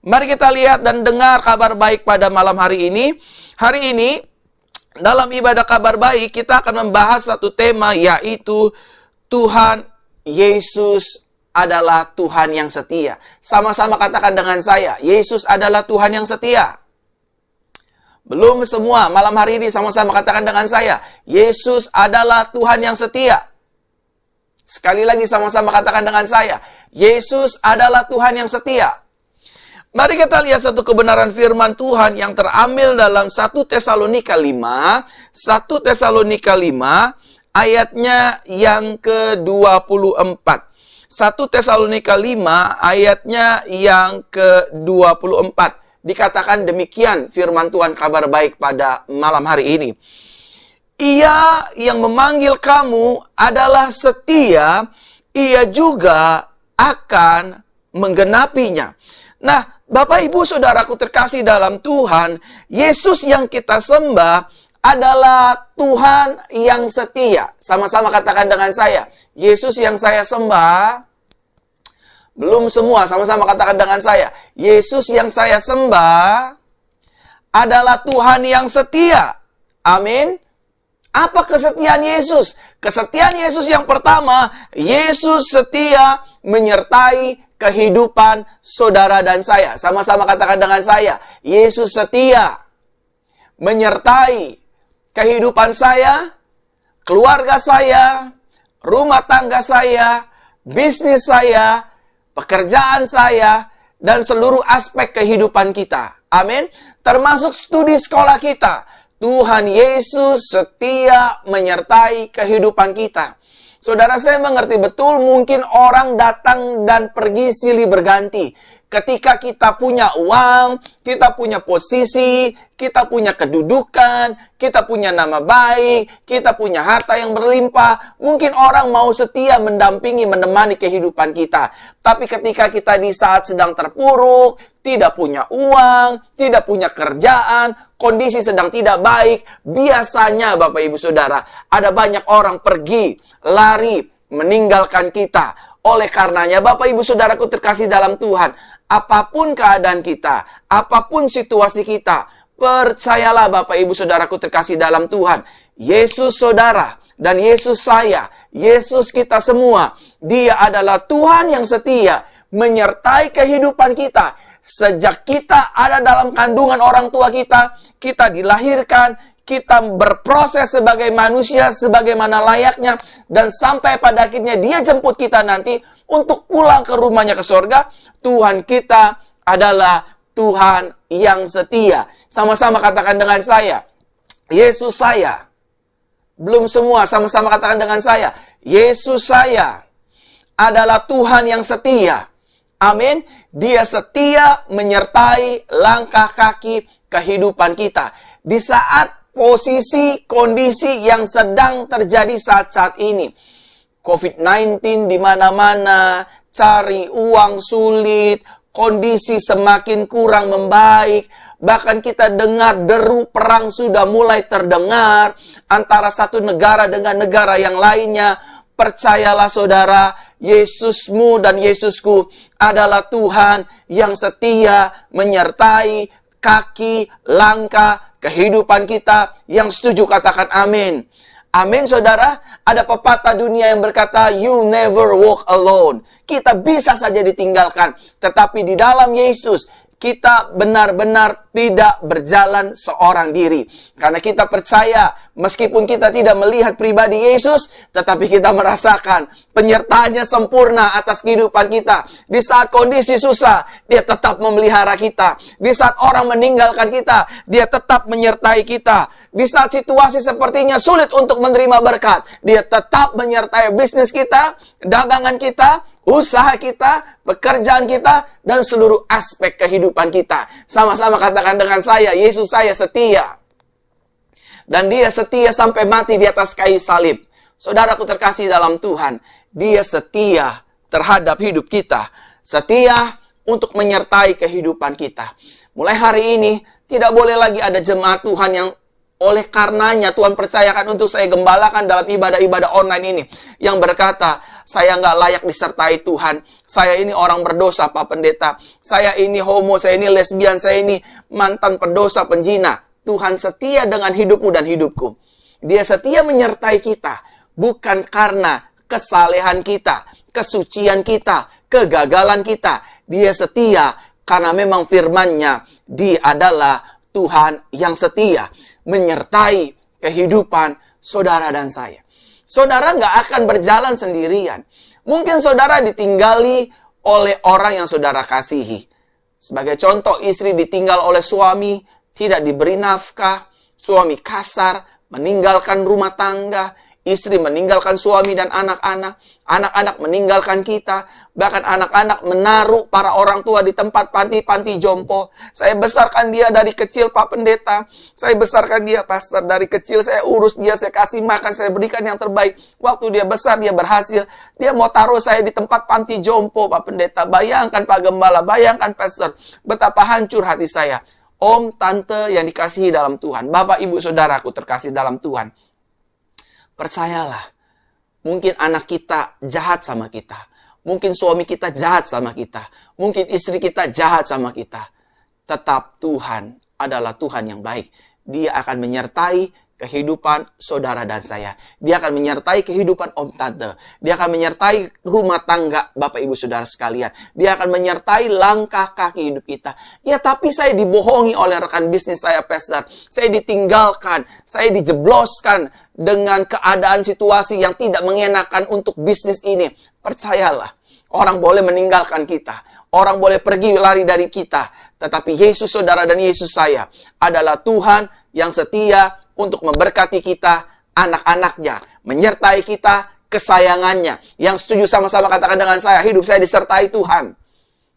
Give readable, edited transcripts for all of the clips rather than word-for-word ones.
Mari kita lihat dan dengar kabar baik pada malam hari ini. Hari ini, dalam ibadah kabar baik, kita akan membahas satu tema, yaitu Tuhan Yesus adalah Tuhan yang setia. Sama-sama katakan dengan saya, Yesus adalah Tuhan yang setia. Belum semua, malam hari ini sama-sama katakan dengan saya, Yesus adalah Tuhan yang setia. Sekali lagi sama-sama katakan dengan saya, Yesus adalah Tuhan yang setia. Mari kita lihat satu kebenaran firman Tuhan yang terambil dalam 1 Tesalonika 5. 1 Tesalonika 5 ayatnya yang ke-24. 1 Tesalonika 5 ayatnya yang ke-24. Dikatakan demikian firman Tuhan kabar baik pada malam hari ini. Ia yang memanggil kamu adalah setia, ia juga akan menggenapinya. Nah, Bapak Ibu Saudaraku terkasih dalam Tuhan, Yesus yang kita sembah adalah Tuhan yang setia. Sama-sama katakan dengan saya, Yesus yang saya sembah. Belum semua, sama-sama katakan dengan saya, Yesus yang saya sembah adalah Tuhan yang setia. Amin. Apa kesetiaan Yesus? Kesetiaan Yesus yang pertama, Yesus setia menyertai kehidupan saudara dan saya. Sama-sama katakan dengan saya, Yesus setia menyertai kehidupan saya, keluarga saya, rumah tangga saya, bisnis saya, pekerjaan saya, dan seluruh aspek kehidupan kita. Amin. Termasuk studi sekolah kita. Tuhan Yesus setia menyertai kehidupan kita. Saudara, saya mengerti betul mungkin orang datang dan pergi silih berganti. Ketika kita punya uang, kita punya posisi, kita punya kedudukan, kita punya nama baik, kita punya harta yang berlimpah, mungkin orang mau setia mendampingi, menemani kehidupan kita. Tapi ketika kita di saat sedang terpuruk, tidak punya uang, tidak punya kerjaan, kondisi sedang tidak baik, biasanya Bapak Ibu Saudara, ada banyak orang pergi, lari, meninggalkan kita. Oleh karenanya, Bapak Ibu Saudaraku terkasih dalam Tuhan, apapun keadaan kita, apapun situasi kita, percayalah Bapak Ibu Saudaraku terkasih dalam Tuhan, Yesus saudara dan Yesus saya, Yesus kita semua, Dia adalah Tuhan yang setia menyertai kehidupan kita. Sejak kita ada dalam kandungan orang tua kita, kita dilahirkan, kita berproses sebagai manusia sebagaimana layaknya, dan sampai pada akhirnya Dia jemput kita nanti untuk pulang ke rumahnya ke sorga. Tuhan kita adalah Tuhan yang setia. Sama-sama katakan dengan saya, Yesus saya. Belum semua, sama-sama katakan dengan saya, Yesus saya adalah Tuhan yang setia. Amin. Dia setia menyertai langkah kaki kehidupan kita. Di saat posisi, kondisi yang sedang terjadi saat-saat ini. COVID-19 di mana-mana, cari uang sulit, kondisi semakin kurang membaik. Bahkan kita dengar deru perang sudah mulai terdengar antara satu negara dengan negara yang lainnya. Percayalah saudara, Yesusmu dan Yesusku adalah Tuhan yang setia menyertai kaki, langkah, kehidupan kita. Yang setuju katakan amin. Amin saudara. Ada pepatah dunia yang berkata, you never walk alone. Kita bisa saja ditinggalkan, tetapi di dalam Yesus kita benar-benar tidak berjalan seorang diri. Karena kita percaya, meskipun kita tidak melihat pribadi Yesus, tetapi kita merasakan penyertaannya sempurna atas kehidupan kita. Di saat kondisi susah, Dia tetap memelihara kita. Di saat orang meninggalkan kita, Dia tetap menyertai kita. Di saat situasi sepertinya sulit untuk menerima berkat, Dia tetap menyertai bisnis kita, dagangan kita, usaha kita, pekerjaan kita, dan seluruh aspek kehidupan kita. Sama-sama katakan dengan saya, Yesus saya setia. Dan Dia setia sampai mati di atas kayu salib. Saudaraku terkasih dalam Tuhan, Dia setia terhadap hidup kita. Setia untuk menyertai kehidupan kita. Mulai hari ini, tidak boleh lagi ada jemaat Tuhan yang Oleh karenanya Tuhan percayakan untuk saya gembalakan dalam ibadah-ibadah online ini. Yang berkata, saya nggak layak disertai Tuhan. Saya ini orang berdosa, Pak Pendeta. Saya ini homo, saya ini lesbian, saya ini mantan pendosa, penjina. Tuhan setia dengan hidupmu dan hidupku. Dia setia menyertai kita. Bukan karena kesalehan kita, kesucian kita, kegagalan kita. Dia setia karena memang firman-Nya. Dia adalah Tuhan yang setia menyertai kehidupan saudara dan saya. Saudara nggak akan berjalan sendirian. Mungkin saudara ditinggali oleh orang yang saudara kasihi. Sebagai contoh, istri ditinggal oleh suami, tidak diberi nafkah, suami kasar, meninggalkan rumah tangga, istri meninggalkan suami dan anak-anak, anak-anak meninggalkan kita, bahkan anak-anak menaruh para orang tua di tempat panti-panti jompo. Saya besarkan dia dari kecil, Pak Pendeta. Saya besarkan dia, Pastor, dari kecil. Saya urus dia, saya kasih makan, saya berikan yang terbaik. Waktu dia besar, dia berhasil. Dia mau taruh saya di tempat panti jompo, Pak Pendeta. Bayangkan, Pak Gembala, bayangkan, Pastor, betapa hancur hati saya. Om, tante yang dikasihi dalam Tuhan, Bapak, Ibu, Saudaraku terkasih dalam Tuhan. Percayalah, mungkin anak kita jahat sama kita. Mungkin suami kita jahat sama kita. Mungkin istri kita jahat sama kita. Tetap Tuhan adalah Tuhan yang baik. Dia akan menyertai kehidupan saudara dan saya. Dia akan menyertai kehidupan om tante. Dia akan menyertai rumah tangga Bapak Ibu Saudara sekalian. Dia akan menyertai langkah kaki hidup kita. Ya, tapi saya dibohongi oleh rekan bisnis saya, Pastor. Saya ditinggalkan, saya dijebloskan dengan keadaan situasi yang tidak mengenakan untuk bisnis ini. Percayalah, orang boleh meninggalkan kita. Orang boleh pergi lari dari kita. Tetapi Yesus saudara dan Yesus saya adalah Tuhan yang setia untuk memberkati kita, anak-anaknya, menyertai kita, kesayangannya. Yang setuju sama-sama katakan dengan saya, hidup saya disertai Tuhan.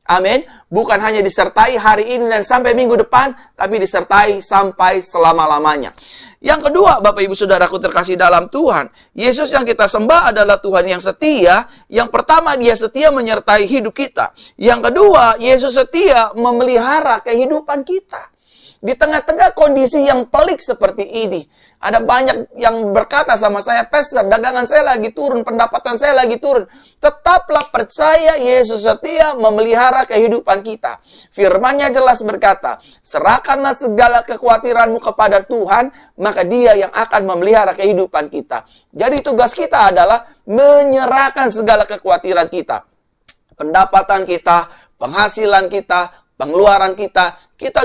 Amin. Bukan hanya disertai hari ini dan sampai minggu depan, tapi disertai sampai selama-lamanya. Yang kedua, Bapak Ibu Saudaraku terkasih dalam Tuhan, Yesus yang kita sembah adalah Tuhan yang setia. Yang pertama, Dia setia menyertai hidup kita. Yang kedua, Yesus setia memelihara kehidupan kita. Di tengah-tengah kondisi yang pelik seperti ini, ada banyak yang berkata sama saya, Pastor, dagangan saya lagi turun, pendapatan saya lagi turun. Tetaplah percaya Yesus setia memelihara kehidupan kita. Firman-Nya jelas berkata, serahkanlah segala kekhawatiranmu kepada Tuhan, maka Dia yang akan memelihara kehidupan kita. Jadi tugas kita adalah menyerahkan segala kekhawatiran kita. Pendapatan kita, penghasilan kita, pengeluaran kita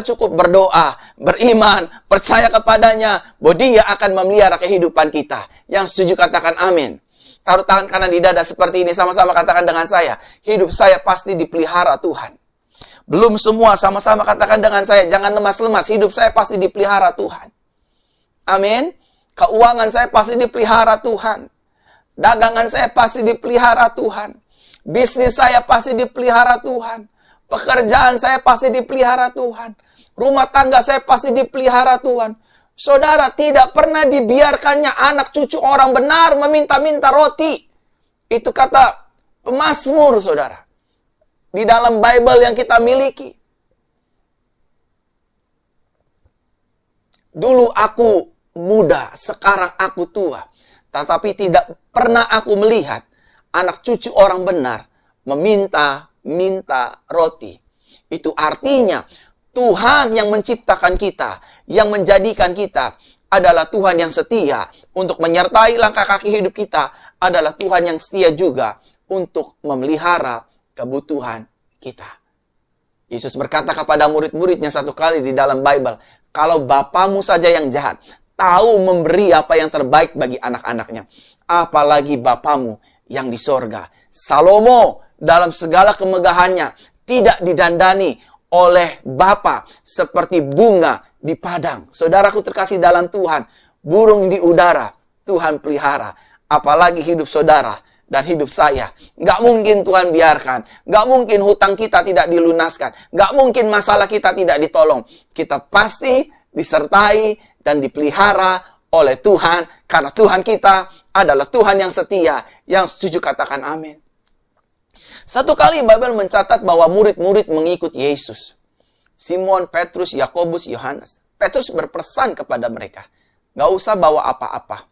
cukup berdoa, beriman, percaya kepadanya, bahwa Dia akan memelihara kehidupan kita. Yang setuju katakan amin. Taruh tangan kanan di dada seperti ini, sama-sama katakan dengan saya, hidup saya pasti dipelihara Tuhan. Belum semua, sama-sama katakan dengan saya, jangan lemas-lemas, hidup saya pasti dipelihara Tuhan. Amin. Keuangan saya pasti dipelihara Tuhan. Dagangan saya pasti dipelihara Tuhan. Bisnis saya pasti dipelihara Tuhan. Pekerjaan saya pasti dipelihara Tuhan. Rumah tangga saya pasti dipelihara Tuhan. Saudara, tidak pernah dibiarkannya anak cucu orang benar meminta-minta roti. Itu kata pemazmur, saudara. Di dalam Bible yang kita miliki. Dulu aku muda, sekarang aku tua. Tetapi tidak pernah aku melihat anak cucu orang benar meminta roti. Itu artinya Tuhan yang menciptakan kita, yang menjadikan kita adalah Tuhan yang setia untuk menyertai langkah kaki hidup kita, adalah Tuhan yang setia juga untuk memelihara kebutuhan kita. Yesus berkata kepada murid-muridnya satu kali di dalam Bible, kalau Bapamu saja yang jahat tahu memberi apa yang terbaik bagi anak-anaknya, apalagi Bapamu yang di sorga. Salomo dalam segala kemegahannya tidak didandani oleh Bapa seperti bunga di padang. Saudaraku terkasih dalam Tuhan, burung di udara Tuhan pelihara, apalagi hidup saudara dan hidup saya. Gak mungkin Tuhan biarkan, gak mungkin hutang kita tidak dilunaskan, gak mungkin masalah kita tidak ditolong. Kita pasti disertai dan dipelihara oleh Tuhan, karena Tuhan kita adalah Tuhan yang setia. Yang setuju katakan amin. Satu kali Bible mencatat bahwa murid-murid mengikut Yesus. Simon, Petrus, Yakobus, Yohanes. Petrus berpesan kepada mereka, nggak usah bawa apa-apa.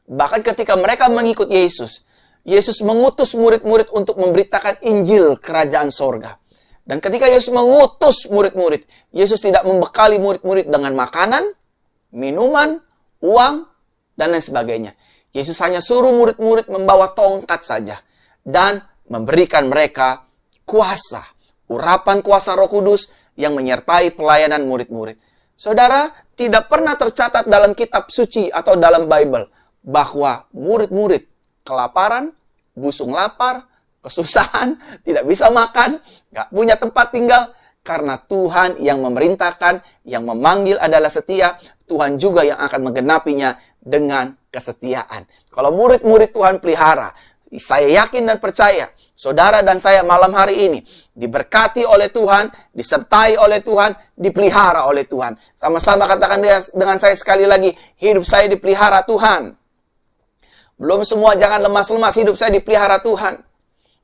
Bahkan ketika mereka mengikut Yesus, Yesus mengutus murid-murid untuk memberitakan Injil Kerajaan Sorga. Dan ketika Yesus mengutus murid-murid, Yesus tidak membekali murid-murid dengan makanan, minuman, uang, dan lain sebagainya. Yesus hanya suruh murid-murid membawa tongkat saja dan memberikan mereka kuasa, urapan kuasa Roh Kudus yang menyertai pelayanan murid-murid. Saudara, tidak pernah tercatat dalam kitab suci atau dalam Bible bahwa murid-murid kelaparan, busung lapar, kesusahan, tidak bisa makan, nggak punya tempat tinggal, karena Tuhan yang memerintahkan, yang memanggil adalah setia, Tuhan juga yang akan menggenapinya dengan kesetiaan. Kalau murid-murid Tuhan pelihara, saya yakin dan percaya, saudara dan saya malam hari ini diberkati oleh Tuhan, disertai oleh Tuhan, dipelihara oleh Tuhan. Sama-sama katakan dengan saya sekali lagi, hidup saya dipelihara Tuhan. Belum semua, jangan lemas-lemas, hidup saya dipelihara Tuhan.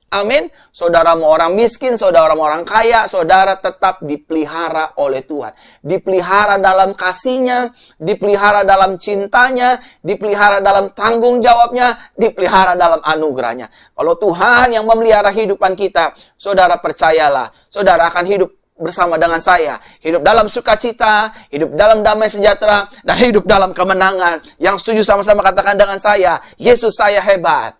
Amin. Saudara mau orang miskin, saudara mau orang kaya, saudara tetap dipelihara oleh Tuhan. Dipelihara dalam kasih-Nya, dipelihara dalam cintanya, dipelihara dalam tanggung jawabnya, dipelihara dalam anugerahnya. Kalau Tuhan yang memelihara kehidupan kita, saudara percayalah, saudara akan hidup bersama dengan saya. Hidup dalam sukacita, hidup dalam damai sejahtera, dan hidup dalam kemenangan. Yang setuju sama-sama katakan dengan saya, Yesus saya hebat.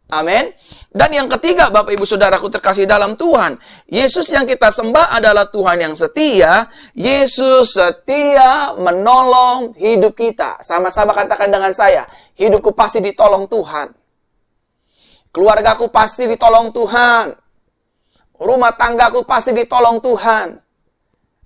Amin. Dan yang ketiga, Bapak Ibu Saudaraku terkasih dalam Tuhan, Yesus yang kita sembah adalah Tuhan yang setia. Yesus setia menolong hidup kita. Sama-sama katakan dengan saya, hidupku pasti ditolong Tuhan. Keluargaku pasti ditolong Tuhan. Rumah tanggaku pasti ditolong Tuhan.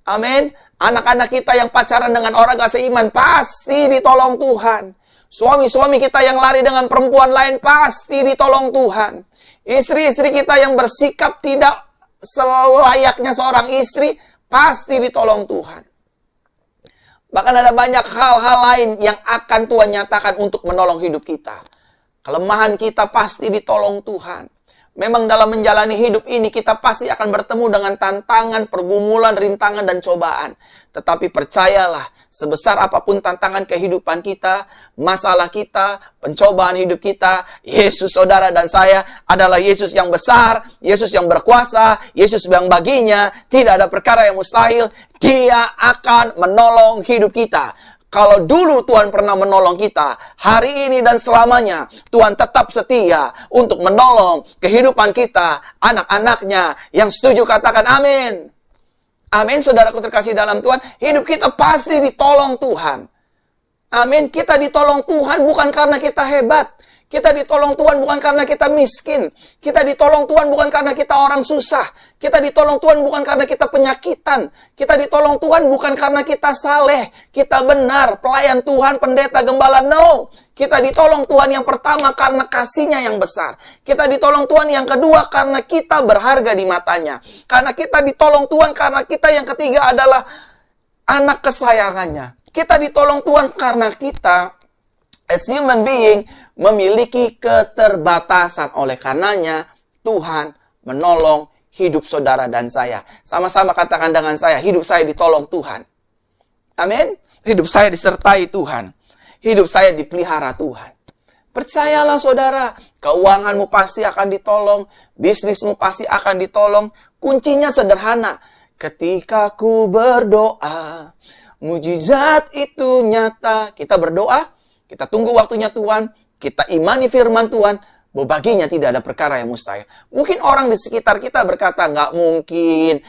Amin. Anak-anak kita yang pacaran dengan orang gak seiman pasti ditolong Tuhan. Suami-suami kita yang lari dengan perempuan lain pasti ditolong Tuhan. Istri-istri kita yang bersikap tidak selayaknya seorang istri pasti ditolong Tuhan. Bahkan ada banyak hal-hal lain yang akan Tuhan nyatakan untuk menolong hidup kita. Kelemahan kita pasti ditolong Tuhan. Memang dalam menjalani hidup ini kita pasti akan bertemu dengan tantangan, pergumulan, rintangan, dan cobaan. Tetapi percayalah, sebesar apapun tantangan kehidupan kita, masalah kita, pencobaan hidup kita, Yesus saudara dan saya adalah Yesus yang besar, Yesus yang berkuasa, Yesus yang baginya tidak ada perkara yang mustahil. Dia akan menolong hidup kita. Kalau dulu Tuhan pernah menolong kita, hari ini dan selamanya Tuhan tetap setia untuk menolong kehidupan kita, anak-anaknya. Yang setuju katakan amin. Amin, saudaraku terkasih dalam Tuhan. Hidup kita pasti ditolong Tuhan. Amin, kita ditolong Tuhan bukan karena kita hebat. Kita ditolong Tuhan bukan karena kita miskin. Kita ditolong Tuhan bukan karena kita orang susah. Kita ditolong Tuhan bukan karena kita penyakitan. Kita ditolong Tuhan bukan karena kita saleh, kita benar, pelayan Tuhan, pendeta, gembala. No. Kita ditolong Tuhan yang pertama karena kasih-Nya yang besar. Kita ditolong Tuhan yang kedua karena kita berharga di matanya. Karena kita ditolong Tuhan karena kita yang ketiga adalah anak kesayangannya. Kita ditolong Tuhan karena kita as human being memiliki keterbatasan. Oleh karenanya Tuhan menolong hidup saudara dan saya. Sama-sama katakan dengan saya, hidup saya ditolong Tuhan. Amin. Hidup saya disertai Tuhan. Hidup saya dipelihara Tuhan. Percayalah saudara, keuanganmu pasti akan ditolong, bisnismu pasti akan ditolong. Kuncinya sederhana. Ketika ku berdoa, mujizat itu nyata. Kita berdoa, kita tunggu waktunya Tuhan, kita imani firman Tuhan, bahwa baginya tidak ada perkara yang mustahil. Mungkin orang di sekitar kita berkata, nggak mungkin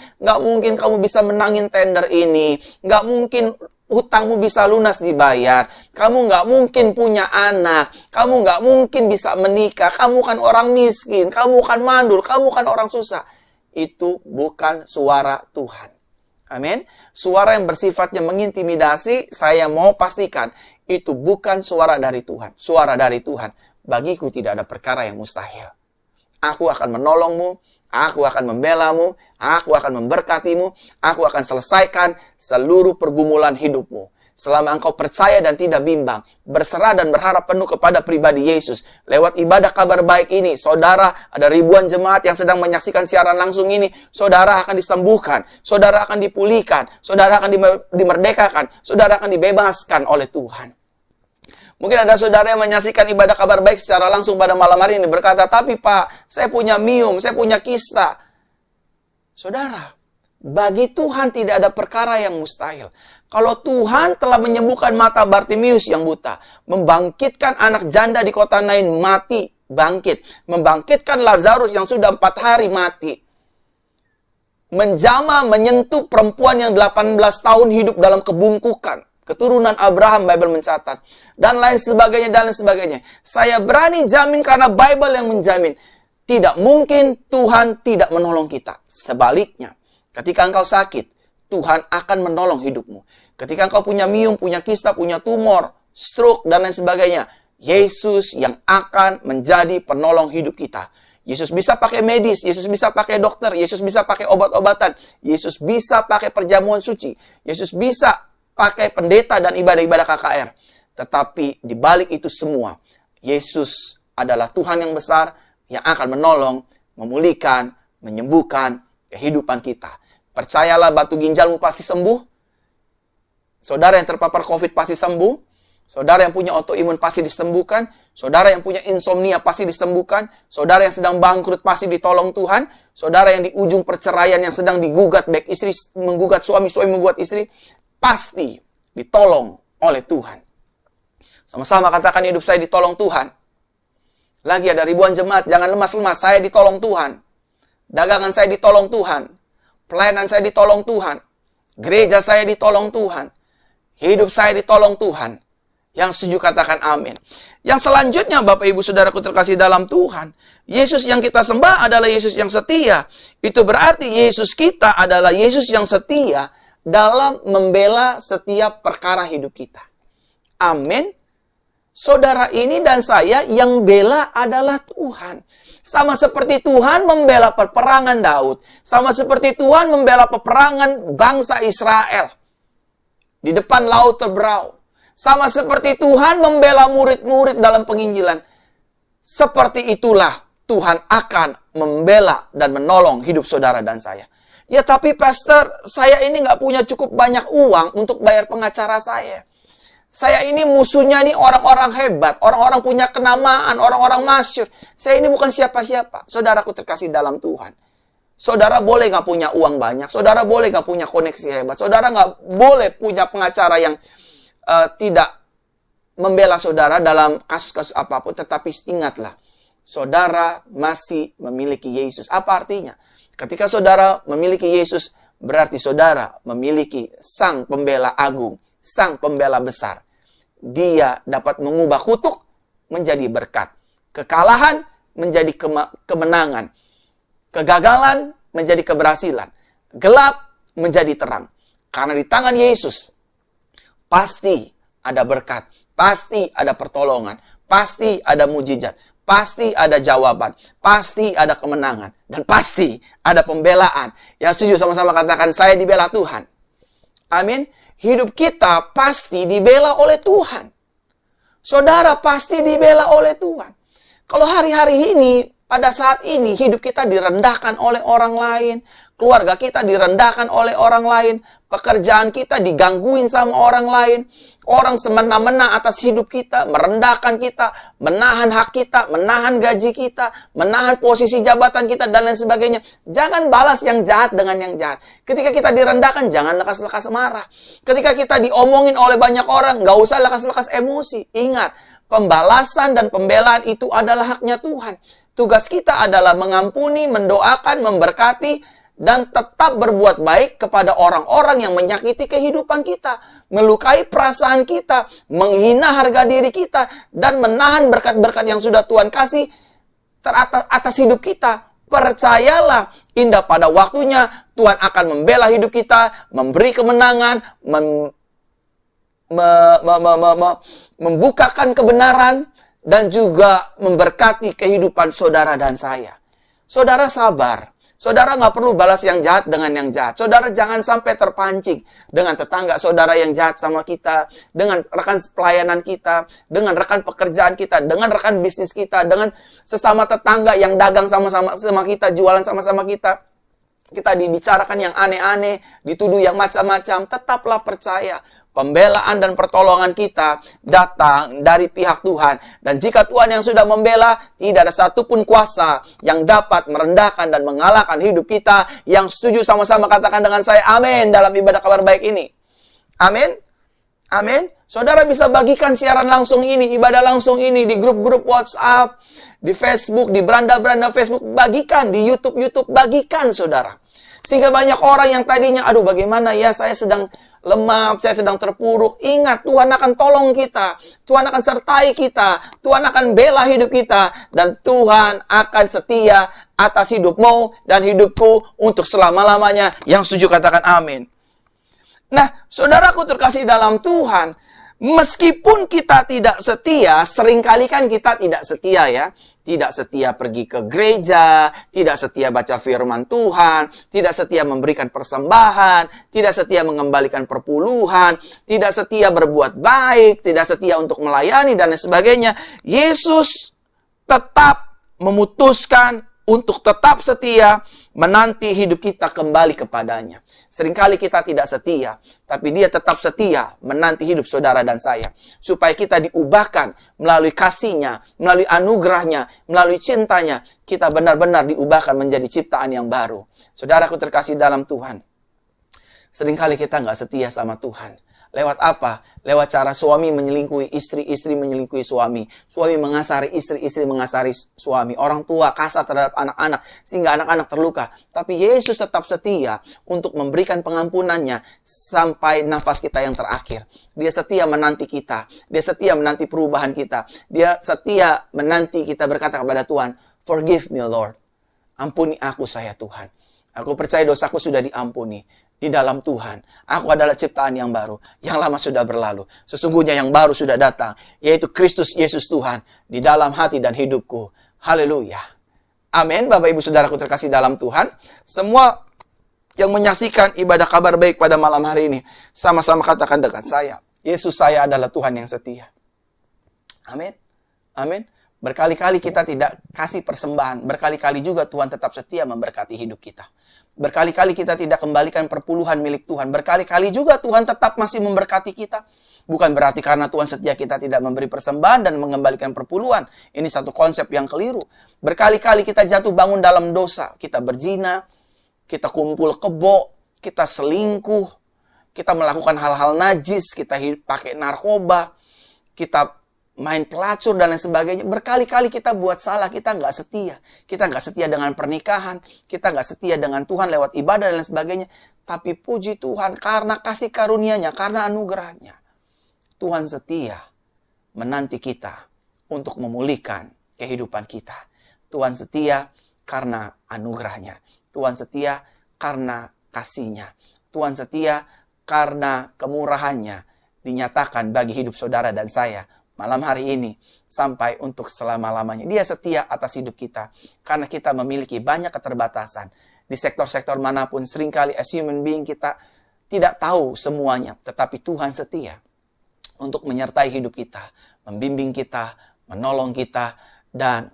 kamu bisa menangin tender ini, nggak mungkin hutangmu bisa lunas dibayar, kamu nggak mungkin punya anak, kamu nggak mungkin bisa menikah, kamu kan orang miskin, kamu kan mandul, kamu kan orang susah. Itu bukan suara Tuhan. Amin. Suara yang bersifatnya mengintimidasi, saya mau pastikan, itu bukan suara dari Tuhan. Suara dari Tuhan, bagiku tidak ada perkara yang mustahil. Aku akan menolongmu, aku akan membelamu, aku akan memberkatimu, aku akan selesaikan seluruh pergumulan hidupmu. Selama engkau percaya dan tidak bimbang, berserah dan berharap penuh kepada pribadi Yesus. Lewat ibadah kabar baik ini, saudara, ada ribuan jemaat yang sedang menyaksikan siaran langsung ini, saudara akan disembuhkan, saudara akan dipulihkan, saudara akan dimerdekakan, saudara akan dibebaskan oleh Tuhan. Mungkin ada saudara yang menyaksikan ibadah kabar baik secara langsung pada malam hari ini berkata, tapi Pak, saya punya miom, saya punya kista. Saudara, bagi Tuhan tidak ada perkara yang mustahil. Kalau Tuhan telah menyembuhkan mata Bartimius yang buta, membangkitkan anak janda di kota Nain mati, bangkit, membangkitkan Lazarus yang sudah 4 hari mati, menjamah menyentuh perempuan yang 18 tahun hidup dalam kebungkukan, keturunan Abraham, Bible mencatat. Dan lain sebagainya, dan lain sebagainya. Saya berani jamin karena Bible yang menjamin. Tidak mungkin Tuhan tidak menolong kita. Sebaliknya, ketika engkau sakit, Tuhan akan menolong hidupmu. Ketika engkau punya miom, punya kista, punya tumor, stroke, dan lain sebagainya, Yesus yang akan menjadi penolong hidup kita. Yesus bisa pakai medis, Yesus bisa pakai dokter, Yesus bisa pakai obat-obatan, Yesus bisa pakai perjamuan suci, Yesus bisa pakai pendeta dan ibadah-ibadah KKR. Tetapi di balik itu semua, Yesus adalah Tuhan yang besar yang akan menolong, memulihkan, menyembuhkan kehidupan kita. Percayalah, batu ginjalmu pasti sembuh. Saudara yang terpapar COVID pasti sembuh. Saudara yang punya autoimun pasti disembuhkan. Saudara yang punya insomnia pasti disembuhkan. Saudara yang sedang bangkrut pasti ditolong Tuhan. Saudara yang di ujung perceraian yang sedang digugat, baik istri menggugat suami, suami menggugat istri, pasti ditolong oleh Tuhan. Sama-sama katakan, hidup saya ditolong Tuhan. Lagi ada ribuan jemaat, jangan lemas-lemas, saya ditolong Tuhan. Dagangan saya ditolong Tuhan. Pelayanan saya ditolong Tuhan. Gereja saya ditolong Tuhan. Hidup saya ditolong Tuhan. Yang setuju katakan amin. Yang selanjutnya, Bapak Ibu Saudaraku terkasih dalam Tuhan, Yesus yang kita sembah adalah Yesus yang setia. Itu berarti Yesus kita adalah Yesus yang setia dalam membela setiap perkara hidup kita. Amin. Saudara ini dan saya yang bela adalah Tuhan. Sama seperti Tuhan membela peperangan Daud. Sama seperti Tuhan membela peperangan bangsa Israel di depan laut Tebrau. Sama seperti Tuhan membela murid-murid dalam penginjilan. Seperti itulah Tuhan akan membela dan menolong hidup saudara dan saya. Ya tapi pastor, saya ini nggak punya cukup banyak uang untuk bayar pengacara saya. Saya ini musuhnya nih orang-orang hebat, orang-orang punya kenamaan, orang-orang masyhur. Saya ini bukan siapa-siapa. Saudaraku terkasih dalam Tuhan. Saudara boleh nggak punya uang banyak, saudara boleh nggak punya koneksi hebat, saudara nggak boleh punya pengacara yang tidak membela saudara dalam kasus-kasus apapun. Tetapi ingatlah, saudara masih memiliki Yesus. Apa artinya? Ketika saudara memiliki Yesus, berarti saudara memiliki Sang Pembela Agung, Sang Pembela Besar. Dia dapat mengubah kutuk menjadi berkat. Kekalahan menjadi kemenangan. Kegagalan menjadi keberhasilan. Gelap menjadi terang. Karena di tangan Yesus, pasti ada berkat. Pasti ada pertolongan. Pasti ada mujizat. Pasti ada jawaban. Pasti ada kemenangan. Dan pasti ada pembelaan. Yang setuju sama-sama katakan, saya dibela Tuhan. Amin. Hidup kita pasti dibela oleh Tuhan. Saudara pasti dibela oleh Tuhan. Kalau hari-hari ini, pada saat ini, hidup kita direndahkan oleh orang lain. Keluarga kita direndahkan oleh orang lain. Pekerjaan kita digangguin sama orang lain. Orang semena-mena atas hidup kita, merendahkan kita, menahan hak kita, menahan gaji kita, menahan posisi jabatan kita, dan lain sebagainya. Jangan balas yang jahat dengan yang jahat. Ketika kita direndahkan, jangan lekas-lekas marah. Ketika kita diomongin oleh banyak orang, nggak usah lekas-lekas emosi. Ingat, pembalasan dan pembelaan itu adalah haknya Tuhan. Tugas kita adalah mengampuni, mendoakan, memberkati, dan tetap berbuat baik kepada orang-orang yang menyakiti kehidupan kita, melukai perasaan kita, menghina harga diri kita, dan menahan berkat-berkat yang sudah Tuhan kasih atas hidup kita. Percayalah, indah pada waktunya Tuhan akan membela hidup kita, memberi kemenangan, membukakan kebenaran, dan juga memberkati kehidupan saudara dan saya. Saudara sabar. Saudara nggak perlu balas yang jahat dengan yang jahat. Saudara jangan sampai terpancing dengan tetangga saudara yang jahat sama kita, dengan rekan pelayanan kita, dengan rekan pekerjaan kita, dengan rekan bisnis kita, dengan sesama tetangga yang dagang sama-sama kita, jualan sama-sama kita. kita dibicarakan yang aneh-aneh, dituduh yang macam-macam, tetaplah percaya. Pembelaan dan pertolongan kita datang dari pihak Tuhan. Dan jika Tuhan yang sudah membela, tidak ada satupun kuasa yang dapat merendahkan dan mengalahkan hidup kita. Yang setuju sama-sama katakan dengan saya, amin, dalam ibadah kabar baik ini. Amin. Amin. Saudara bisa bagikan siaran langsung ini, ibadah langsung ini di grup-grup WhatsApp, di Facebook, di beranda-beranda Facebook. Bagikan, di YouTube, bagikan saudara. Sehingga banyak orang yang tadinya, aduh bagaimana ya, saya sedang lemah, saya sedang terpuruk. Ingat, Tuhan akan tolong kita. Tuhan akan sertai kita. Tuhan akan bela hidup kita. Dan Tuhan akan setia atas hidupmu dan hidupku untuk selama-lamanya. Yang setuju katakan amin. Nah, saudaraku terkasih dalam Tuhan, meskipun kita tidak setia, seringkali kan kita tidak setia ya. Tidak setia pergi ke gereja, tidak setia baca firman Tuhan, tidak setia memberikan persembahan, tidak setia mengembalikan perpuluhan, tidak setia berbuat baik, tidak setia untuk melayani, dan lain sebagainya. Yesus tetap memutuskan untuk tetap setia menanti hidup kita kembali kepadanya. Seringkali kita tidak setia, tapi dia tetap setia menanti hidup saudara dan saya. Supaya kita diubahkan melalui kasih-Nya, melalui anugerah-Nya, melalui cintanya. Kita benar-benar diubahkan menjadi ciptaan yang baru. Saudaraku terkasih dalam Tuhan, seringkali kita nggak setia sama Tuhan. Lewat apa? Lewat cara suami menyelingkuhi istri, istri menyelingkuhi suami. Suami mengasari istri, istri mengasari suami. Orang tua kasar terhadap anak-anak, sehingga anak-anak terluka. Tapi Yesus tetap setia untuk memberikan pengampunannya sampai nafas kita yang terakhir. Dia setia menanti kita. Dia setia menanti perubahan kita. Dia setia menanti kita berkata kepada Tuhan, "Forgive me, Lord." Ampuni aku, saya Tuhan. Aku percaya dosaku sudah diampuni. Di dalam Tuhan, aku adalah ciptaan yang baru. Yang lama sudah berlalu. Sesungguhnya yang baru sudah datang, yaitu Kristus Yesus Tuhan di dalam hati dan hidupku. Haleluya. Amin. Bapak Ibu Saudaraku terkasih dalam Tuhan, semua yang menyaksikan ibadah kabar baik pada malam hari ini, sama-sama katakan dengan saya, Yesus saya adalah Tuhan yang setia. Amin. Amin. Berkali-kali kita tidak kasih persembahan. Berkali-kali juga Tuhan tetap setia memberkati hidup kita. Berkali-kali kita tidak kembalikan perpuluhan milik Tuhan. Berkali-kali juga Tuhan tetap masih memberkati kita. Bukan berarti karena Tuhan setia kita tidak memberi persembahan dan mengembalikan perpuluhan. Ini satu konsep yang keliru. Berkali-kali kita jatuh bangun dalam dosa. Kita berzina, kita kumpul kebo, kita selingkuh, kita melakukan hal-hal najis, kita pakai narkoba, kita main pelacur dan lain sebagainya. Berkali-kali kita buat salah, kita nggak setia. Kita nggak setia dengan pernikahan, kita nggak setia dengan Tuhan lewat ibadah dan lain sebagainya. Tapi puji Tuhan, karena kasih karunia-Nya, karena anugerah-Nya, Tuhan setia menanti kita untuk memulihkan kehidupan kita. Tuhan setia karena anugerah-Nya. Tuhan setia karena kasih-Nya. Tuhan setia karena kemurahan-Nya dinyatakan bagi hidup saudara dan saya malam hari ini sampai untuk selama-lamanya. Dia setia atas hidup kita karena kita memiliki banyak keterbatasan. Di sektor-sektor manapun seringkali as human being kita tidak tahu semuanya. Tetapi Tuhan setia untuk menyertai hidup kita, membimbing kita, menolong kita, dan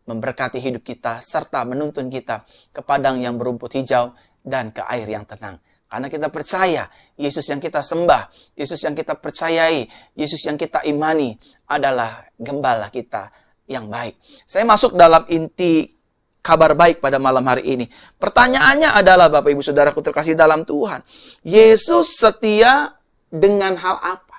memberkati hidup kita, serta menuntun kita ke padang yang berumput hijau dan ke air yang tenang. Karena kita percaya, Yesus yang kita sembah, Yesus yang kita percayai, Yesus yang kita imani adalah gembala kita yang baik. Saya masuk dalam inti kabar baik pada malam hari ini. Pertanyaannya adalah, Bapak Ibu Saudaraku terkasih dalam Tuhan, Yesus setia dengan hal apa?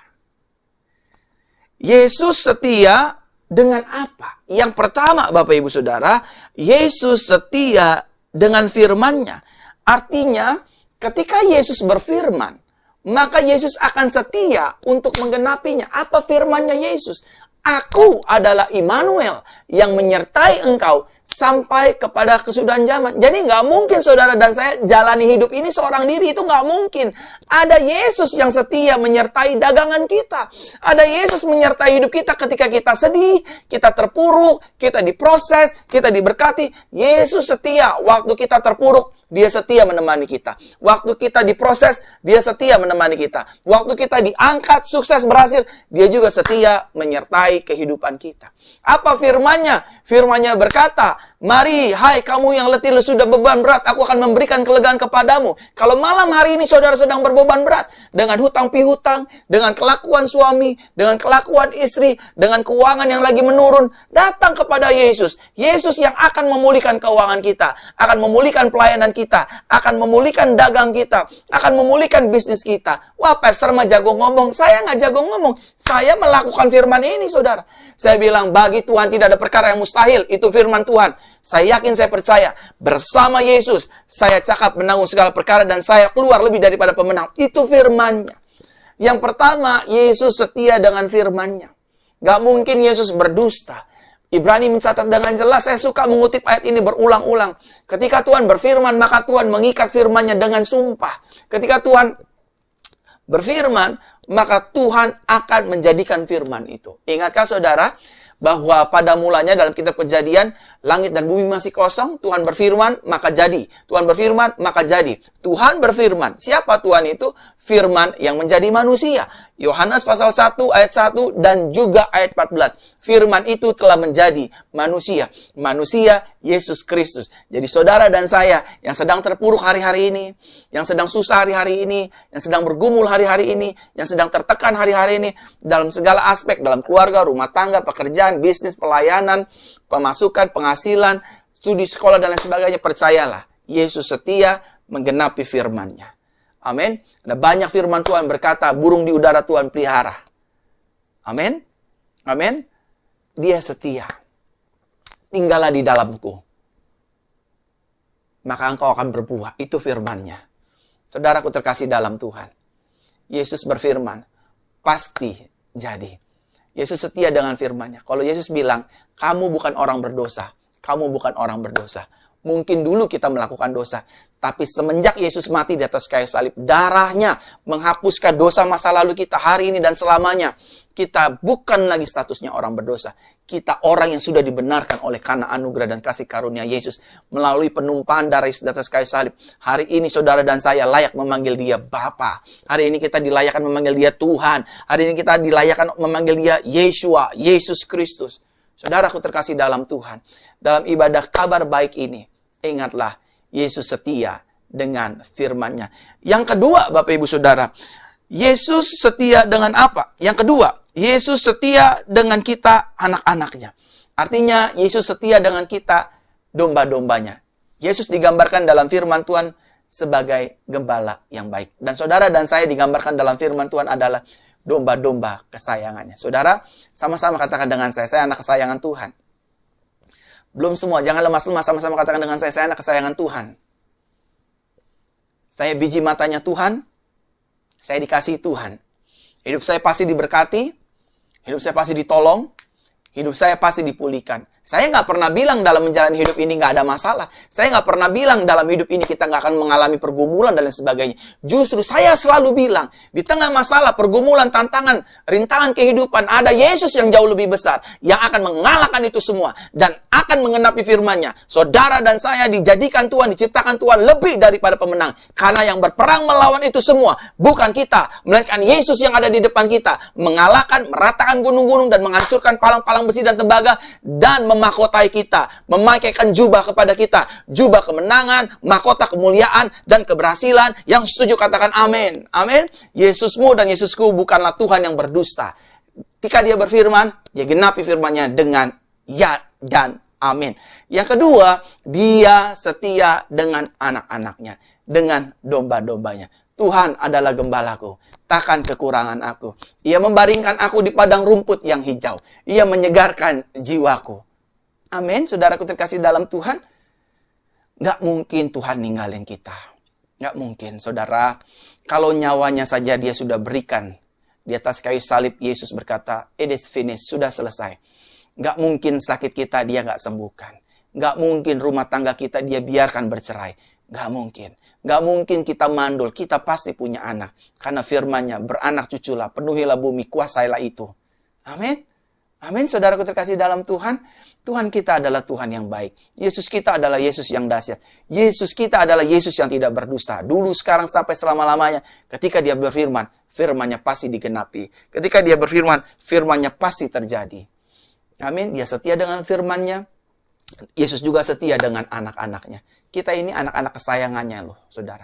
Yesus setia dengan apa? Yang pertama, Bapak Ibu Saudara, Yesus setia dengan firman-Nya. Artinya, ketika Yesus berfirman, maka Yesus akan setia untuk menggenapinya. Apa firman-Nya Yesus? Aku adalah Immanuel yang menyertai engkau sampai kepada kesudahan zaman. Jadi nggak mungkin saudara dan saya jalani hidup ini seorang diri, itu nggak mungkin. Ada Yesus yang setia menyertai dagangan kita. Ada Yesus menyertai hidup kita ketika kita sedih, kita terpuruk, kita diproses, kita diberkati. Yesus setia waktu kita terpuruk. Dia setia menemani kita. Waktu kita diproses, dia setia menemani kita. Waktu kita diangkat, sukses, berhasil, dia juga setia menyertai kehidupan kita. Apa firman-Nya? Firman-Nya berkata, Mari, hai kamu yang letih sudah beban berat, aku akan memberikan kelegaan kepadamu. Kalau malam hari ini saudara sedang berbeban berat, dengan hutang pihutang, dengan kelakuan suami, dengan kelakuan istri, dengan keuangan yang lagi menurun, datang kepada Yesus. Yesus yang akan memulihkan keuangan kita, akan memulihkan pelayanan kita, akan memulihkan dagang kita, akan memulihkan bisnis kita. Wah, pastor mah jago ngomong. Saya nggak jago ngomong. Saya melakukan firman ini, saudara. Saya bilang, bagi Tuhan tidak ada perkara yang mustahil. Itu firman Tuhan. Saya yakin, saya percaya. Bersama Yesus, saya cakap menanggung segala perkara dan saya keluar lebih daripada pemenang. Itu firman-Nya. Yang pertama, Yesus setia dengan firman-Nya. Gak mungkin Yesus berdusta. Ibrani mencatat dengan jelas, saya suka mengutip ayat ini berulang-ulang. Ketika Tuhan berfirman, maka Tuhan mengikat firman-Nya dengan sumpah. Ketika Tuhan berfirman, maka Tuhan akan menjadikan firman itu. Ingatkah saudara, bahwa pada mulanya dalam kitab Kejadian, langit dan bumi masih kosong, Tuhan berfirman, maka jadi. Tuhan berfirman, maka jadi. Tuhan berfirman. Siapa Tuhan itu? Firman yang menjadi manusia. Yohanes pasal 1 ayat 1 dan juga ayat 14. Firman itu telah menjadi manusia. Manusia Yesus Kristus. Jadi saudara dan saya yang sedang terpuruk hari-hari ini, yang sedang susah hari-hari ini, yang sedang bergumul hari-hari ini, yang sedang tertekan hari-hari ini, dalam segala aspek, dalam keluarga, rumah tangga, pekerjaan, bisnis, pelayanan, pemasukan, penghasilan, studi sekolah, dan lain sebagainya, percayalah, Yesus setia menggenapi firman-Nya. Amin. Ada banyak firman Tuhan berkata, burung di udara Tuhan pelihara. Amin. Amin. Dia setia. Tinggallah di dalamku, maka engkau akan berbuah. Itu firman-Nya. Saudaraku terkasih dalam Tuhan, Yesus berfirman, pasti jadi. Yesus setia dengan firman-Nya. Kalau Yesus bilang, kamu bukan orang berdosa, kamu bukan orang berdosa. Mungkin dulu kita melakukan dosa, tapi semenjak Yesus mati di atas kayu salib, darah-Nya menghapuskan dosa masa lalu kita hari ini dan selamanya. Kita bukan lagi statusnya orang berdosa. Kita orang yang sudah dibenarkan oleh karena anugerah dan kasih karunia Yesus melalui penumpahan darah Yesus di atas kayu salib. Hari ini saudara dan saya layak memanggil Dia Bapa. Hari ini kita dilayakkan memanggil Dia Tuhan. Hari ini kita dilayakkan memanggil Dia Yeshua, Yesus Kristus. Saudaraku terkasih dalam Tuhan, dalam ibadah kabar baik ini, ingatlah, Yesus setia dengan firman-Nya. Yang kedua, Bapak Ibu Saudara, Yesus setia dengan apa? Yang kedua, Yesus setia dengan kita anak-anaknya. Artinya, Yesus setia dengan kita domba-dombanya. Yesus digambarkan dalam firman Tuhan sebagai gembala yang baik. Dan saudara dan saya digambarkan dalam firman Tuhan adalah domba-domba kesayangannya. Saudara, sama-sama katakan dengan saya anak kesayangan Tuhan. Belum semua, jangan lemas-lemas, sama-sama katakan dengan saya anak kesayangan Tuhan. Saya biji matanya Tuhan, saya dikasihi Tuhan. Hidup saya pasti diberkati, hidup saya pasti ditolong, hidup saya pasti dipulihkan. Saya nggak pernah bilang dalam menjalani hidup ini nggak ada masalah. Saya nggak pernah bilang dalam hidup ini kita nggak akan mengalami pergumulan dan lain sebagainya. Justru saya selalu bilang, di tengah masalah, pergumulan, tantangan, rintangan kehidupan, ada Yesus yang jauh lebih besar, yang akan mengalahkan itu semua, dan akan mengenapi firman-Nya. Saudara dan saya dijadikan Tuhan, diciptakan Tuhan lebih daripada pemenang. Karena yang berperang melawan itu semua, bukan kita, melainkan Yesus yang ada di depan kita, mengalahkan, meratakan gunung-gunung, dan menghancurkan palang-palang besi dan tembaga, dan memahkotai kita, memakaikan jubah kepada kita, jubah kemenangan, mahkota kemuliaan, dan keberhasilan. Yang setuju katakan amin. Amin. Yesusmu dan Yesusku bukanlah Tuhan yang berdusta. Ketika Dia berfirman, Dia genapi firman-Nya dengan ya dan amin. Yang kedua, Dia setia dengan anak-anaknya, dengan domba-dombanya. Tuhan adalah gembalaku, takkan kekurangan aku. Ia membaringkan aku di padang rumput yang hijau. Ia menyegarkan jiwaku. Amin, saudaraku terkasih dalam Tuhan. Nggak mungkin Tuhan ninggalin kita. Nggak mungkin, saudara. Kalau nyawanya saja Dia sudah berikan. Di atas kayu salib, Yesus berkata, it is finished, sudah selesai. Nggak mungkin sakit kita Dia nggak sembuhkan. Nggak mungkin rumah tangga kita Dia biarkan bercerai. Nggak mungkin. Nggak mungkin kita mandul, kita pasti punya anak. Karena firman-Nya, beranak cuculah, penuhilah bumi, kuasailah itu. Amin. Amin, saudaraku terkasih dalam Tuhan. Tuhan kita adalah Tuhan yang baik. Yesus kita adalah Yesus yang dahsyat. Yesus kita adalah Yesus yang tidak berdusta. Dulu, sekarang, sampai selama-lamanya. Ketika Dia berfirman, firman-Nya pasti digenapi. Ketika Dia berfirman, firman-Nya pasti terjadi. Amin, Dia setia dengan firman-Nya. Yesus juga setia dengan anak-anaknya. Kita ini anak-anak kesayangannya loh, saudara.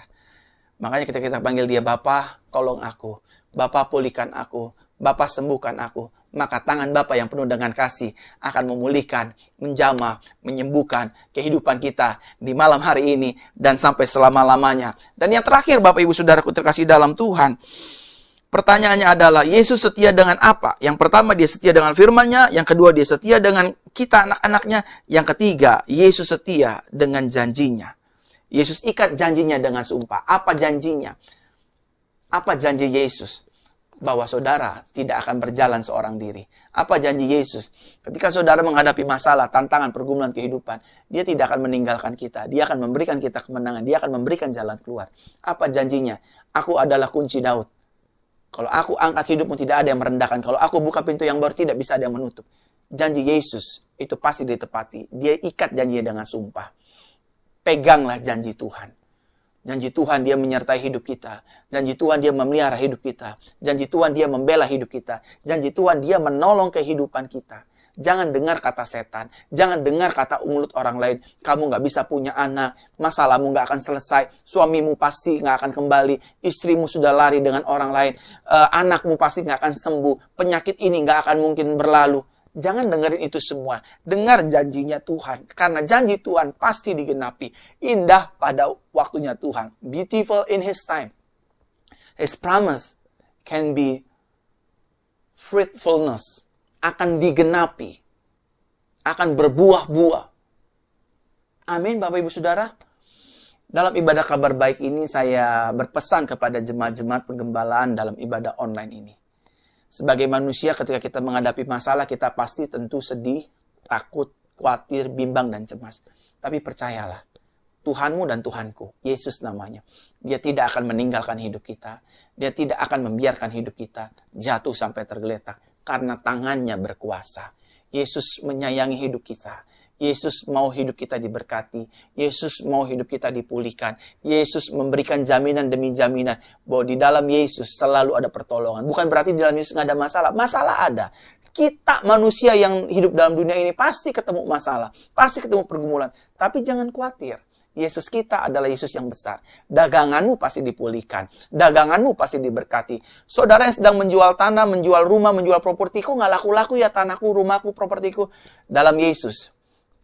Makanya kita panggil dia Bapa, tolong aku. Bapa, pulihkan aku. Bapa, sembuhkan aku. Maka tangan Bapa yang penuh dengan kasih akan memulihkan, menjamah, menyembuhkan kehidupan kita di malam hari ini dan sampai selama-lamanya. Dan yang terakhir, Bapak Ibu Saudaraku terkasih dalam Tuhan, pertanyaannya adalah, Yesus setia dengan apa? Yang pertama, dia setia dengan firman-Nya. Yang kedua, dia setia dengan kita anak-anaknya. Yang ketiga, Yesus setia dengan janjinya. Yesus ikat janjinya dengan sumpah. Apa janjinya? Apa janji Yesus? Bahwa saudara tidak akan berjalan seorang diri. Apa janji Yesus? Ketika saudara menghadapi masalah, tantangan, pergumulan kehidupan, dia tidak akan meninggalkan kita. Dia akan memberikan kita kemenangan. Dia akan memberikan jalan keluar. Apa janjinya? Aku adalah kunci Daud. Kalau aku angkat hidupmu, tidak ada yang merendahkan. Kalau aku buka pintu yang baru, tidak bisa ada yang menutup. Janji Yesus itu pasti ditepati. Dia ikat janjinya dengan sumpah. Peganglah janji Tuhan. Janji Tuhan dia menyertai hidup kita. Janji Tuhan dia memelihara hidup kita. Janji Tuhan dia membela hidup kita. Janji Tuhan dia menolong kehidupan kita. Jangan dengar kata setan. Jangan dengar kata mulut orang lain. Kamu gak bisa punya anak. Masalahmu gak akan selesai. Suamimu pasti gak akan kembali. Istrimu sudah lari dengan orang lain. Anakmu pasti gak akan sembuh. Penyakit ini gak akan mungkin berlalu. Jangan dengerin itu semua. Dengar janjinya Tuhan. Karena janji Tuhan pasti digenapi. Indah pada waktunya Tuhan. Beautiful in His time. His promise can be fruitfulness. Akan digenapi. Akan berbuah-buah. Amin, Bapak Ibu Saudara. Dalam ibadah kabar baik ini saya berpesan kepada jemaat-jemaat penggembalaan dalam ibadah online ini. Sebagai manusia ketika kita menghadapi masalah, kita pasti tentu sedih, takut, khawatir, bimbang, dan cemas. Tapi percayalah, Tuhanmu dan Tuhanku, Yesus namanya. Dia tidak akan meninggalkan hidup kita. Dia tidak akan membiarkan hidup kita jatuh sampai tergeletak. Karena tangannya berkuasa. Yesus menyayangi hidup kita. Yesus mau hidup kita diberkati. Yesus mau hidup kita dipulihkan. Yesus memberikan jaminan demi jaminan bahwa di dalam Yesus selalu ada pertolongan. Bukan berarti di dalam Yesus nggak ada masalah. Masalah ada. Kita manusia yang hidup dalam dunia ini pasti ketemu masalah. Pasti ketemu pergumulan. Tapi jangan khawatir. Yesus kita adalah Yesus yang besar. Daganganmu pasti dipulihkan. Daganganmu pasti diberkati. Saudara yang sedang menjual tanah, menjual rumah, menjual properti, kok nggak laku-laku ya tanahku, rumahku, propertiku? Dalam Yesus,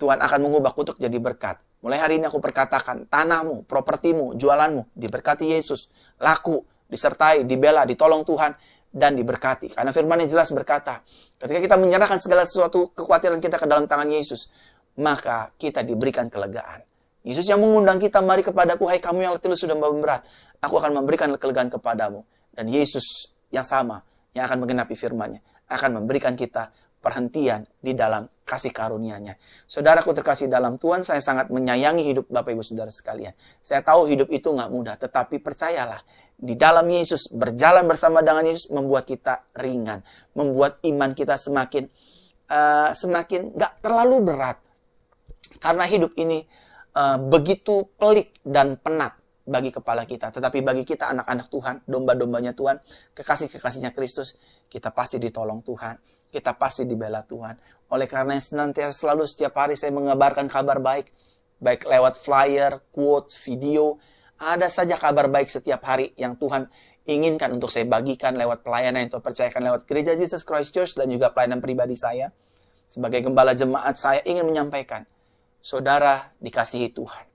Tuhan akan mengubah kutuk jadi berkat. Mulai hari ini aku perkatakan, tanahmu, propertimu, jualanmu, diberkati Yesus. Laku, disertai, dibela, ditolong Tuhan, dan diberkati. Karena firman-Nya jelas berkata, ketika kita menyerahkan segala sesuatu kekhawatiran kita ke dalam tangan Yesus, maka kita diberikan kelegaan. Yesus yang mengundang kita, mari kepadaku, hai kamu yang letih sudah berat, aku akan memberikan kelegaan kepadamu. Dan Yesus yang sama, yang akan menggenapi firman-Nya, akan memberikan kita perhentian di dalam kasih karunia-Nya. Saudaraku terkasih dalam Tuhan, saya sangat menyayangi hidup Bapak Ibu Saudara sekalian. Saya tahu hidup itu nggak mudah, tetapi percayalah, di dalam Yesus, berjalan bersama dengan Yesus, membuat kita ringan. Membuat iman kita semakin nggak terlalu berat. Karena hidup ini begitu pelik dan penat bagi kepala kita. Tetapi bagi kita anak-anak Tuhan, domba-dombanya Tuhan, kekasih-kekasihnya Kristus, kita pasti ditolong Tuhan. Kita pasti dibela Tuhan. Oleh karena senantiasa selalu setiap hari saya mengabarkan kabar baik. Baik lewat flyer, quotes, video. Ada saja kabar baik setiap hari yang Tuhan inginkan untuk saya bagikan lewat pelayanan yang Tuhan percayakan lewat Gereja Jesus Christ Church dan juga pelayanan pribadi saya. Sebagai gembala jemaat saya ingin menyampaikan, saudara dikasihi Tuhan.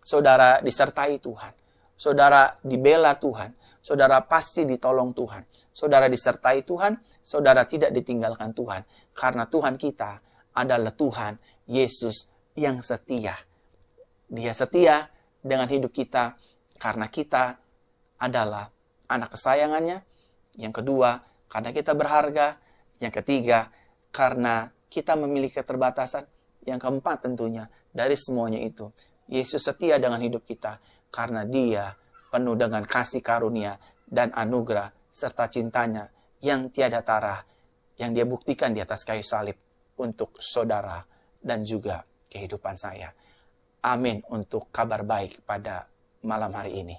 Saudara disertai Tuhan. Saudara dibela Tuhan. Saudara pasti ditolong Tuhan. Saudara disertai Tuhan. Saudara tidak ditinggalkan Tuhan. Karena Tuhan kita adalah Tuhan Yesus yang setia. Dia setia dengan hidup kita karena kita adalah anak kesayangannya. Yang kedua, karena kita berharga. Yang ketiga, karena kita memiliki keterbatasan. Yang keempat tentunya, dari semuanya itu, Yesus setia dengan hidup kita karena Dia penuh dengan kasih karunia dan anugerah serta cintanya yang tiada tara yang Dia buktikan di atas kayu salib untuk saudara dan juga kehidupan saya. Amin untuk kabar baik pada malam hari ini.